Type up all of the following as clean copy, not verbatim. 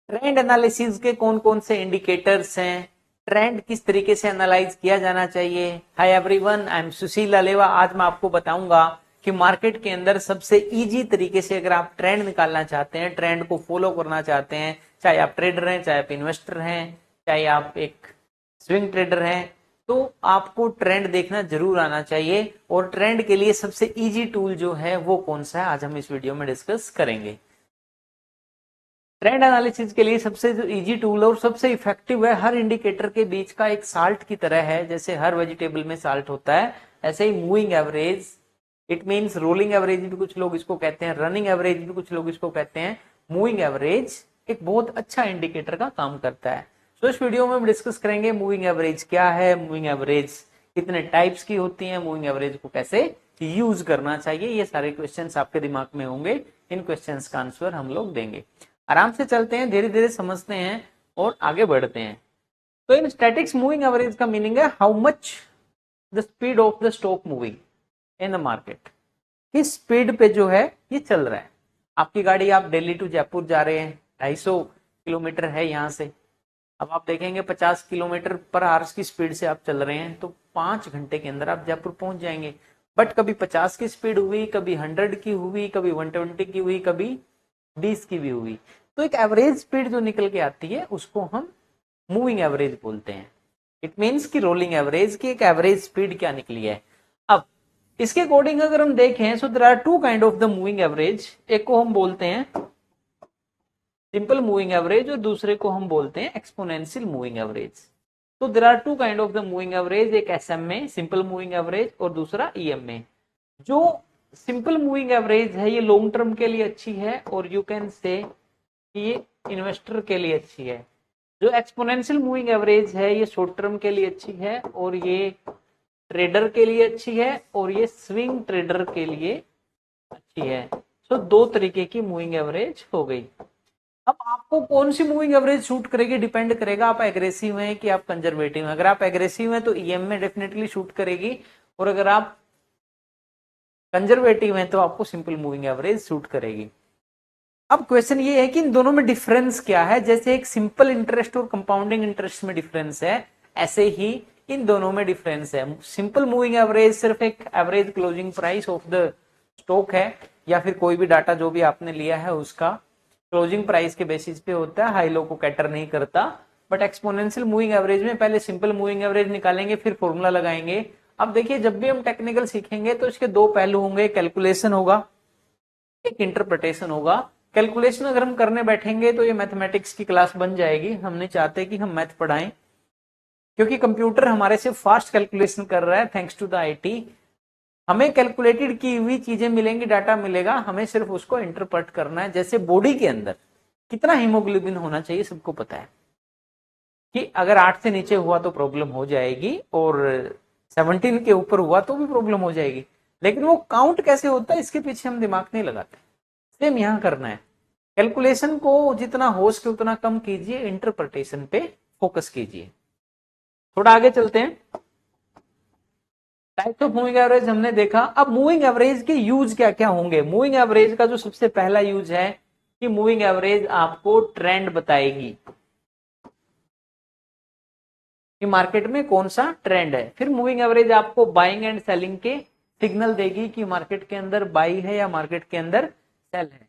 Trend analysis के कौन कौन से इंडिकेटर्स हैं, ट्रेंड किस तरीके से एनालाइज किया जाना चाहिए। हाय एवरीवन, आई एम सुशील अलेवा। आज मैं आपको बताऊंगा कि मार्केट के अंदर सबसे इजी तरीके से अगर आप ट्रेंड निकालना चाहते हैं, ट्रेंड को फॉलो करना चाहते हैं, चाहे आप ट्रेडर हैं, चाहे आप इन्वेस्टर हैं, चाहे आप एक स्विंग ट्रेडर हैं, तो आपको ट्रेंड देखना जरूर आना चाहिए। और ट्रेंड के लिए सबसे इजी टूल जो है वो कौन सा है, आज हम इस वीडियो में डिस्कस करेंगे। ट्रेंड एनालिसिस के लिए सबसे जो इजी टूल है और सबसे इफेक्टिव है, हर इंडिकेटर के बीच का एक साल्ट की तरह है। जैसे हर वेजिटेबल में साल्ट होता है, ऐसे ही moving average, it means rolling average भी कुछ लोग इसको कहते हैं, रनिंग एवरेज भी कुछ लोग इसको कहते हैं। मूविंग एवरेज एक बहुत अच्छा इंडिकेटर का काम करता है। तो इस वीडियो में हम डिस्कस करेंगे मूविंग एवरेज क्या है, मूविंग एवरेज कितने टाइप्स की होती है, मूविंग एवरेज को कैसे यूज करना चाहिए। ये सारे क्वेश्चंस आपके दिमाग में होंगे, इन क्वेश्चंस का आंसर हम लोग देंगे। आराम से चलते हैं, धीरे धीरे समझते हैं और आगे बढ़ते हैं। तो इन स्टैटिक्स मूविंग एवरेज का मीनिंग है how much the speed of the stock moving in the market. किस स्पीड पे जो है ये चल रहा है। आपकी गाड़ी, आप दिल्ली टू जयपुर जा रहे हैं, 250 किलोमीटर है यहाँ से। अब आप देखेंगे 50 किलोमीटर पर आवर्स की स्पीड से आप चल रहे हैं, तो 5 घंटे के अंदर आप जयपुर पहुंच जाएंगे। बट कभी 50 की स्पीड हुई, कभी 100 की हुई, कभी 120 की हुई, कभी 20 की भी हुई। तो एक एवरेज स्पीड जो निकल के आती है उसको हम मूविंग एवरेज बोलते हैं। इट मीन्स कि रोलिंग एवरेज की एक एवरेज स्पीड क्या निकली है। अब इसके अकॉर्डिंग अगर हम देखें, so there are two kind of the moving average. एक को हम बोलते हैं सिंपल मूविंग एवरेज और दूसरे को हम बोलते हैं एक्सपोनेंशियल मूविंग एवरेज। तो there are two kind of the moving average, एक एसएमए सिंपल मूविंग एवरेज और दूसरा ईएमए। जो सिंपल मूविंग एवरेज है ये लॉन्ग टर्म के लिए अच्छी है और यू कैन से ये इन्वेस्टर के लिए अच्छी है। जो एक्सपोनेंशियल मूविंग एवरेज है ये शॉर्ट टर्म के लिए अच्छी है और ये ट्रेडर के लिए अच्छी है और ये स्विंग ट्रेडर के लिए अच्छी है। तो दो तरीके की मूविंग एवरेज हो गई। अब आपको कौन सी मूविंग एवरेज शूट करेगी डिपेंड करेगा आप एग्रेसिव हैं कि आप कंजर्वेटिव हैं। अगर आप एग्रेसिव हैं तो ईएम में डेफिनेटली शूट करेगी, और अगर आप कंजर्वेटिव हैं तो आपको सिंपल मूविंग एवरेज शूट करेगी। अब क्वेश्चन ये है कि इन दोनों में डिफरेंस क्या है। जैसे एक सिंपल इंटरेस्ट और कंपाउंडिंग इंटरेस्ट में डिफरेंस है, ऐसे ही इन दोनों में डिफरेंस है। सिंपल मूविंग एवरेज सिर्फ एक average closing price of the stock है, या फिर कोई भी डाटा जो भी आपने लिया है उसका क्लोजिंग प्राइस के बेसिस पे होता है, हाई लो को कैटर नहीं करता। बट एक्सपोनेंशियल मूविंग एवरेज में पहले सिंपल मूविंग एवरेज निकालेंगे, फिर फॉर्मूला लगाएंगे। अब देखिए, जब भी हम टेक्निकल सीखेंगे तो इसके दो पहलू होंगे, कैलकुलेशन होगा, एक इंटरप्रिटेशन होगा। कैलकुलेशन अगर हम करने बैठेंगे तो ये मैथमेटिक्स की क्लास बन जाएगी। हम नहीं चाहते कि हम मैथ पढ़ाएं, क्योंकि कंप्यूटर हमारे से फास्ट कैलकुलेशन कर रहा है थैंक्स टू द आईटी। हमें कैलकुलेटेड की हुई चीजें मिलेंगी, डाटा मिलेगा, हमें सिर्फ उसको इंटरप्रेट करना है। जैसे बॉडी के अंदर कितना हीमोग्लोबिन होना चाहिए सबको पता है कि अगर 8 से नीचे हुआ तो प्रॉब्लम हो जाएगी, और 17 के ऊपर हुआ तो भी प्रॉब्लम हो जाएगी। लेकिन वो काउंट कैसे होता है इसके पीछे हम दिमाग नहीं लगाते। सेम यहां करना है, कैलकुलेशन को जितना हो सके उतना कम कीजिए, इंटरप्रिटेशन पे फोकस कीजिए। थोड़ा आगे चलते हैं। टाइप्स ऑफ मूविंग एवरेज हमने देखा। अब मूविंग एवरेज के यूज क्या क्या होंगे। मूविंग एवरेज का जो सबसे पहला यूज है कि मूविंग एवरेज आपको ट्रेंड बताएगी कि मार्केट में कौन सा ट्रेंड है। फिर मूविंग एवरेज आपको बाइंग एंड सेलिंग के सिग्नल देगी कि मार्केट के अंदर बाई है या मार्केट के अंदर सेल है।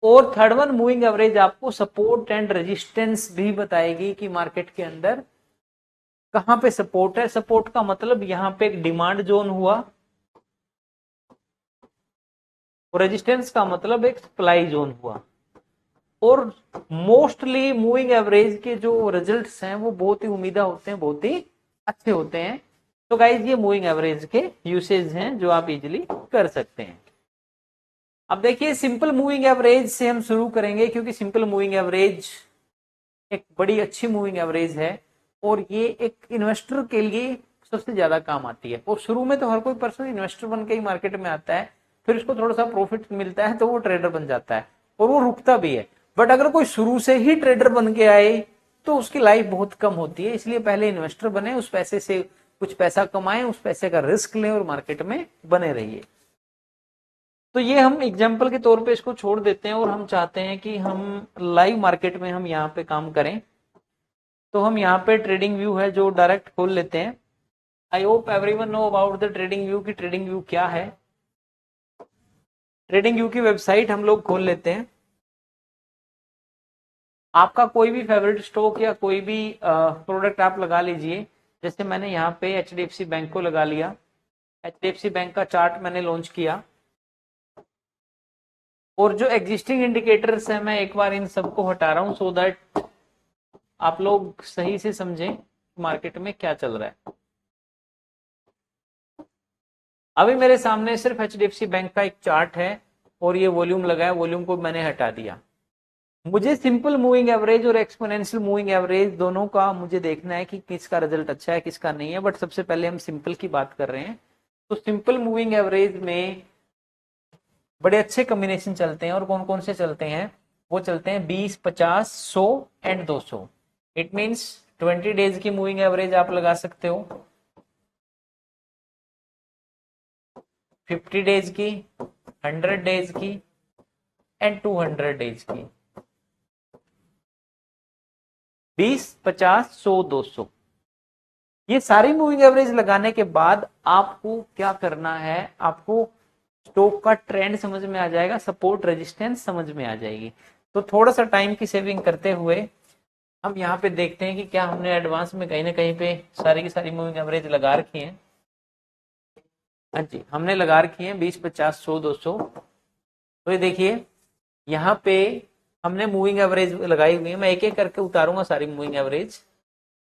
और थर्ड वन, मूविंग एवरेज आपको सपोर्ट एंड रेजिस्टेंस भी बताएगी कि मार्केट के अंदर कहां पे सपोर्ट है। सपोर्ट का मतलब यहां पे एक डिमांड जोन हुआ, और रेजिस्टेंस का मतलब एक सप्लाई जोन हुआ। और मोस्टली मूविंग एवरेज के जो रिजल्ट्स हैं वो बहुत ही उम्मीदा होते हैं, बहुत ही अच्छे होते हैं। तो गाइज, ये मूविंग एवरेज के यूसेज हैं जो आप इजिली कर सकते हैं। अब देखिए, सिंपल मूविंग एवरेज से हम शुरू करेंगे, क्योंकि सिंपल मूविंग एवरेज एक बड़ी अच्छी मूविंग एवरेज है और ये एक इन्वेस्टर के लिए सबसे ज्यादा काम आती है। और शुरू में तो हर कोई पर्सन इन्वेस्टर बन के ही मार्केट में आता है, फिर उसको थोड़ा सा प्रॉफिट मिलता है तो वो ट्रेडर बन जाता है और वो रुकता भी है। बट अगर कोई शुरू से ही ट्रेडर बन के आए तो उसकी लाइफ बहुत कम होती है। इसलिए पहले इन्वेस्टर बने, उस पैसे से कुछ पैसा कमाएं, उस पैसे का रिस्क लें और मार्केट में बने रहिए। तो ये हम एग्जाम्पल के तौर पे इसको छोड़ देते हैं और हम चाहते हैं कि हम लाइव मार्केट में हम यहाँ पे काम करें। तो हम यहाँ पे ट्रेडिंग व्यू है जो डायरेक्ट खोल लेते हैं। I hope everyone know about the trading view की ट्रेडिंग व्यू क्या है। ट्रेडिंग व्यू की वेबसाइट हम लोग खोल लेते हैं। आपका कोई भी फेवरेट स्टॉक या कोई भी प्रोडक्ट आप लगा लीजिए। जैसे मैंने यहाँ पे एचडीएफसी बैंक को लगा लिया। एचडीएफसी बैंक का चार्ट मैंने लॉन्च किया और जो एग्जिस्टिंग इंडिकेटर्स है मैं एक बार इन सबको हटा रहा हूं सो दैट आप लोग सही से समझें मार्केट में क्या चल रहा है। अभी मेरे सामने सिर्फ एचडीएफसी बैंक का एक चार्ट है और ये वॉल्यूम लगा है, वॉल्यूम को मैंने हटा दिया। मुझे सिंपल मूविंग एवरेज और एक्सपोनेंशियल मूविंग एवरेज दोनों का मुझे देखना है कि किसका रिजल्ट अच्छा है किसका नहीं है, बट सबसे पहले हम सिंपल की बात कर रहे हैं। तो सिंपल मूविंग एवरेज में बड़े अच्छे कॉम्बिनेशन चलते हैं और कौन कौन से चलते हैं, वो चलते हैं 20, 50, 100 एंड 200। इट मीन्स 20 डेज की मूविंग एवरेज आप लगा सकते हो, 50 डेज की, 100 डेज की एंड 200 डेज की। 20, 50, 100, 200 ये सारी मूविंग एवरेज लगाने के बाद आपको क्या करना है, आपको स्टॉक का ट्रेंड समझ में आ जाएगा, सपोर्ट रेजिस्टेंस समझ में आ जाएगी। तो थोड़ा सा टाइम की सेविंग करते हुए हम यहाँ पे देखते हैं कि क्या हमने एडवांस में कहीं ना कहीं पे सारी की सारी मूविंग एवरेज लगा रखी है। हाँ जी, हमने लगा रखी है 20, 50, 100, 200। तो ये देखिए यहाँ पे हमने मूविंग एवरेज लगाई हुई है। मैं एक एक करके उतारूंगा सारी मूविंग एवरेज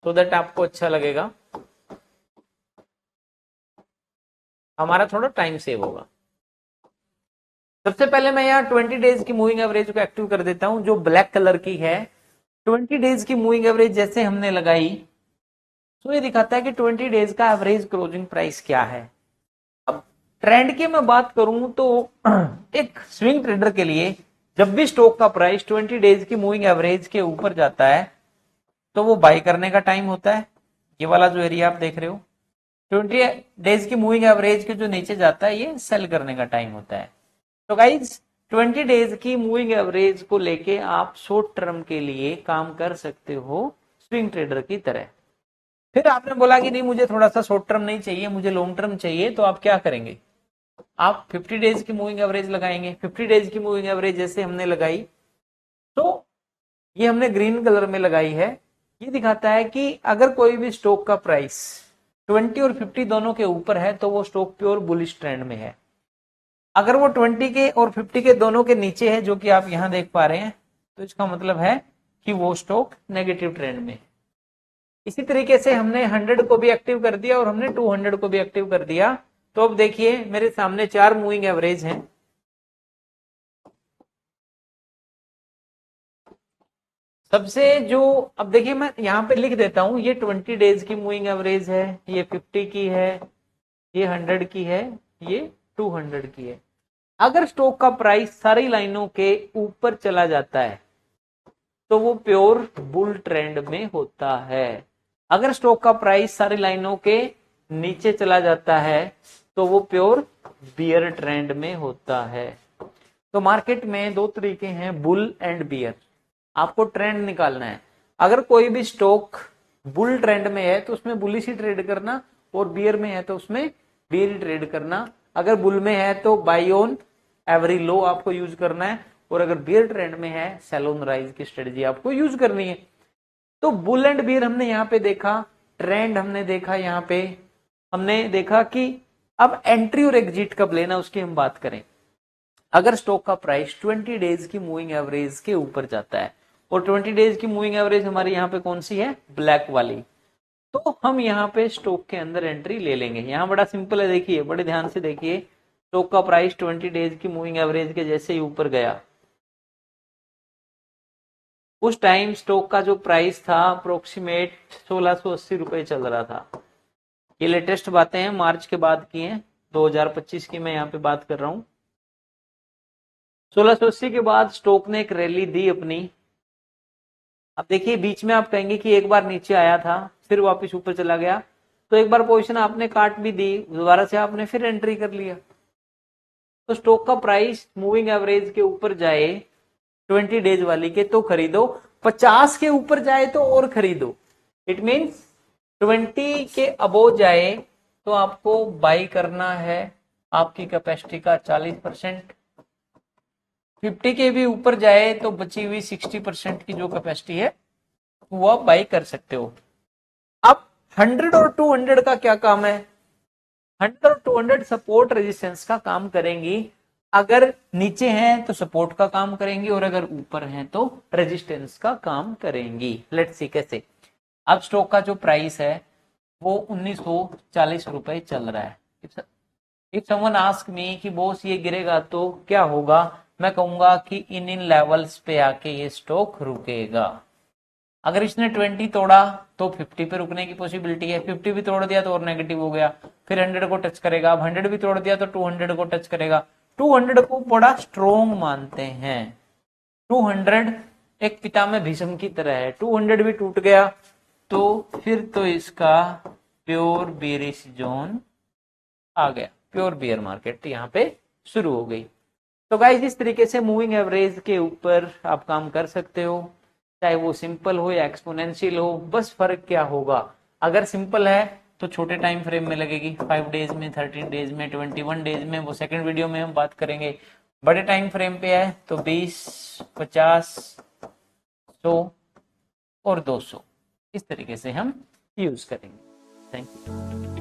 सो दैट आपको अच्छा लगेगा, हमारा थोड़ा टाइम सेव होगा। सबसे पहले मैं यहाँ 20 डेज की मूविंग एवरेज को एक्टिव कर देता हूं जो ब्लैक कलर की है। 20 डेज की मूविंग एवरेज जैसे हमने लगाई तो ये दिखाता है कि 20 डेज का एवरेज क्लोजिंग प्राइस क्या है। अब ट्रेंड की मैं बात करूं तो एक स्विंग ट्रेडर के लिए जब भी स्टॉक का प्राइस 20 डेज की मूविंग एवरेज के ऊपर जाता है तो वो बाय करने का टाइम होता है। ये वाला जो एरिया आप देख रहे हो 20 डेज की मूविंग एवरेज के जो नीचे जाता है ये सेल करने का टाइम होता है। तो गाइज 20 डेज की मूविंग एवरेज को लेके आप शॉर्ट टर्म के लिए काम कर सकते हो स्विंग ट्रेडर की तरह। फिर आपने बोला कि नहीं मुझे थोड़ा सा शॉर्ट टर्म नहीं चाहिए, मुझे लॉन्ग टर्म चाहिए, तो आप क्या करेंगे, आप 50 डेज की मूविंग एवरेज लगाएंगे। 50 डेज की मूविंग एवरेज जैसे हमने लगाई तो ये हमने ग्रीन कलर में लगाई है। ये दिखाता है कि अगर कोई भी स्टॉक का प्राइस 20 और 50 दोनों के ऊपर है तो वो स्टॉक प्योर बुलिश ट्रेंड में है। अगर वो 20 के और 50 के दोनों के नीचे है जो कि आप यहां देख पा रहे हैं तो इसका मतलब है कि वो स्टॉक नेगेटिव ट्रेंड में है। इसी तरीके से हमने 100 को भी एक्टिव कर दिया और हमने 200 को भी एक्टिव कर दिया। तो अब देखिए मेरे सामने 4 मूविंग एवरेज हैं। सबसे जो अब देखिए मैं यहां पे लिख देता हूं, ये 20 डेज की मूविंग एवरेज है, ये 50 की है, ये 100 की है, ये 200 की है। अगर स्टॉक का प्राइस सारी लाइनों के ऊपर चला जाता है तो वो प्योर बुल ट्रेंड में होता है। अगर स्टॉक का प्राइस सारी लाइनों के नीचे चला जाता है तो वो प्योर बियर ट्रेंड में होता है। तो मार्केट में दो तरीके हैं, बुल एंड बियर। आपको ट्रेंड निकालना है। अगर कोई भी स्टॉक बुल ट्रेंड में है तो उसमें बुलिश ही ट्रेड करना और बियर में है तो उसमें बियर ही ट्रेड करना। अगर बुल में है तो बाई ऑन एवरी लो आपको यूज करना है और अगर बियर ट्रेंड में है सेल ऑन राइज की स्ट्रेटजी आपको यूज करनी है। तो बुल एंड बियर हमने यहाँ पे देखा, ट्रेंड हमने देखा, यहाँ पे हमने देखा कि अब एंट्री और एग्जिट कब लेना उसकी हम बात करें। अगर स्टॉक का प्राइस 20 डेज की मूविंग एवरेज के ऊपर जाता है और 20 डेज की मूविंग एवरेज हमारी यहाँ पे कौन सी है, ब्लैक वाली, तो हम यहाँ पे स्टॉक के अंदर एंट्री ले लेंगे। यहाँ बड़ा सिंपल है, देखिए बड़े ध्यान से देखिए। स्टॉक का प्राइस 20 डेज की मूविंग एवरेज के जैसे ही ऊपर गया उस टाइम स्टॉक का जो प्राइस था अप्रोक्सीमेट 1680 रुपए चल रहा था। ये लेटेस्ट बातें हैं, मार्च के बाद की हैं, 2025 की मैं यहाँ पे बात कर रहा हूँ। 1680 के बाद स्टॉक ने एक रैली दी अपनी। अब देखिए बीच में आप कहेंगे कि एक बार नीचे आया था फिर वापस ऊपर चला गया, तो एक बार पोजीशन आपने काट भी दी, दोबारा से आपने फिर एंट्री कर लिया। तो स्टॉक का प्राइस मूविंग एवरेज के ऊपर जाए 20 डेज वाली के तो खरीदो, 50 के ऊपर जाए तो और खरीदो। इट मीन्स 20 के अबोव जाए तो आपको बाई करना है आपकी कैपेसिटी का 40%, 50 के भी ऊपर जाए तो बची हुई 60% की जो कैपेसिटी है वो आप बाई कर सकते हो। अब 100 और 200 का क्या काम है? 100 और 200 सपोर्ट रेजिस्टेंस का काम करेंगी। अगर नीचे हैं तो सपोर्ट का काम करेंगी और अगर ऊपर हैं तो रेजिस्टेंस का काम करेंगी। लेट्स सी कैसे। अब स्टॉक का जो प्राइस है वो 1940 रुपए चल रहा है। इफ समवन आस्क मी कि बॉस ये गिरेगा तो क्या होगा, मैं कहूंगा कि इन लेवल्स पे आके ये स्टॉक रुकेगा। अगर इसने 20 तोड़ा तो 50 पे रुकने की पॉसिबिलिटी है, 50 भी तोड़ दिया तो और नेगेटिव हो गया, फिर 100 को टच करेगा, अब 100 भी तोड़ दिया तो 200 को टच करेगा। 200 को बड़ा स्ट्रोंग मानते हैं। 200 एक पितामह भीष्म की तरह है। 200 भी टूट गया तो फिर तो इसका प्योर बेरिश जोन आ गया, प्योर बियर मार्केट यहाँ पे शुरू हो गई। तो गाइस इस तरीके से मूविंग एवरेज के ऊपर आप काम कर सकते हो, चाहे वो सिंपल हो या एक्सपोनेंशियल हो। बस फर्क क्या होगा, अगर सिंपल है तो छोटे टाइम फ्रेम में लगेगी, 5 डेज में, 13 डेज में, 21 डेज में, वो सेकंड वीडियो में हम बात करेंगे। बड़े टाइम फ्रेम पे है तो 20, 50, 100 और 200 इस तरीके से हम यूज करेंगे। Thank you.